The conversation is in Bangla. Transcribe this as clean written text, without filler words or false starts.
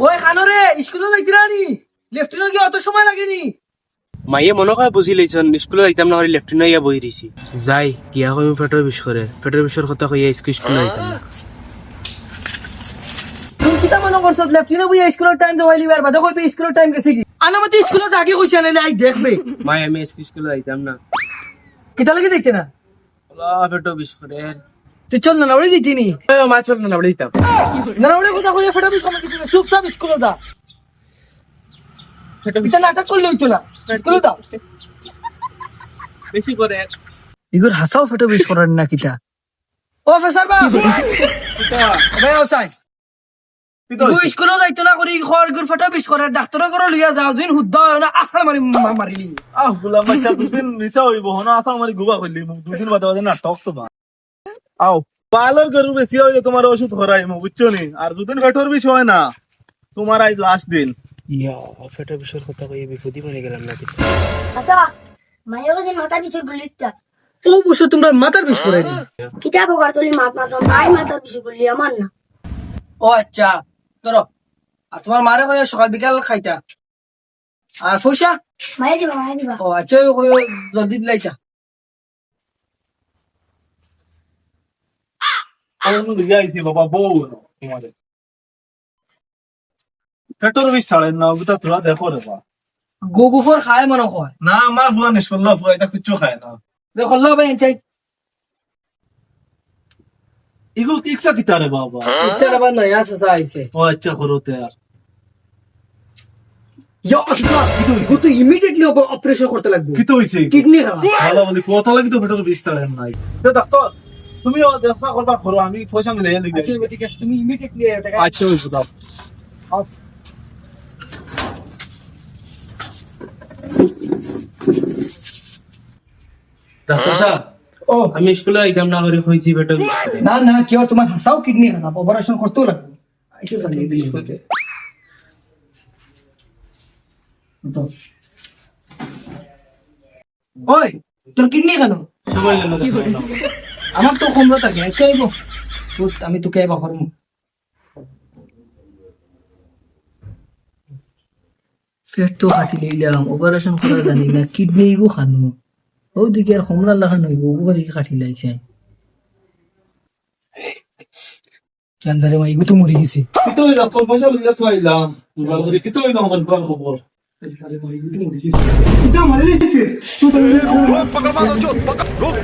ওই খানরে স্কুলে যাইতে রানি লেফটিনো কি অত সময় লাগেনি? মাইয়ে মনে হয় বুঝি লইছন স্কুলে যাইতাম না হলে লেফটিন ইয়া বই রইছি যাই গিয়া কই পেটের বিষ করে পেটের বিষের কথা কইয়া স্কুলে যাইতাম না তুমি কিতা মনে করছ লেফটিনো বই স্কুলের টাইম যাওয়াই লিবার বাদে কইবে স্কুলের টাইম গেছে কি? আনামতি স্কুলে আগে কইছে নাইলে আই দেখবে। মাই আমি স্কুলে যাইতাম না কিতা লাগি দেখতে না? পেটের বিষ করে তুই চল না ওরে দিতিনি। মা চল না বলে দিতাম না ওরে কথা কইয়া ফেটা বি সময় কিছু না চুপচাপ স্কুলে যা। এটা নাটক করলে হইতো না স্কুলে যাও বেশি করে ইগোর হাসাও ফেটো বিশ করার না কিতা অফিসার বা ভাই আউসাই তুই স্কুলে যাইতো না করি খর ইগোর ফেটো বিশ করার ডাক্তার করে লইয়া যাও জিন হুদ্দা না আসার মারিলি গুলাম বাচ্চা দুদিন নিচা হইব হনা আসা মারি গুবা করলি মুখ দুদিন বাদে বাদে নাটক তো বা আও পার্লার গরু বেশি হইলে তোমার ওষুধ করাই মু বুঝছো নি আর দুদিন পেটের বিষ হয় না তোমার আজ লাস্ট দিন ইয়া পেটের বিষের কথা কইয়া বিপদই মনে গেলাম না আচ্ছা মায়ের কাছে মাথা পিছু গুলিটা ও বসে তোমরা মাথার বিশ করাইনি কিতাব ওকার তুলি মাথা মাই মাথার পিছু গুলি আমার না ও আচ্ছা ধরো আর তোমার মারে হয়ে সকাল বিকাল খাইতা আর পয়সা মায়ের দিবা ও আচ্ছা জলদি দিলাইতা আমি দিয়াইছি বাবা বউ তোমাদের পেটের বিষ ছাড়েন না ওটা তোরা দেখো রে বা গোগুফর খায় মনে হয় না আমার ফুয়া নিষ্ফল্লা ফুয়া এটা কিচ্ছু খায় না দেখো ভাই চাই এগুলো ইচ্ছা কিতা রে বাবা ইচ্ছা আবার নয়া সসা আইছে ও আচ্ছা করো তে আর ইয়া আসা ইগো তো ইমিডিয়েটলি অপারেশন করতে লাগবে কি তো হইছে কিডনি খারাপ ভালো বলি ফোটা লাগি তো পেটের বিষ ছাড়েন নাই তো ডাক্তার তুমি দেখা করবা করো আমি পয়সা মিলে নিবি আচ্ছা ঠিক আছে তুমি ইমিডিয়েটলি টাকা আচ্ছা হইছে দাও ডাক্তার সাহেব ও আমি স্কুলে যাইতাম না হলে কইছি পেটের বিষ করে না না কি আর তোমার হাসাও কিডনি খারাপ অপারেশন করতেও লাগবে আইসে চালিয়ে দিস তো ওই তোর কিডনি কেন সময় লাগলো না আমার তো কমরা থাকে চাইব আমি তোকে এবার করবো পেট তো হাতি লইলাম অপারেশন করা জানি না কিডনি গো খানো ও দিকে আর কমরা লাগানো হইব ওগো দিকে কাটি লাইছে জানদারে মা ইগো তো মরে গেছে কি তো হইলা তোর পয়সা লইয়া তো আইলাম ভালো করে কি তো হইলা আমার ঘর খবর আরে মা ইগো তো মরে গেছে এটা মারি লিখেছে पकड़ मारो जो पकड़ रोक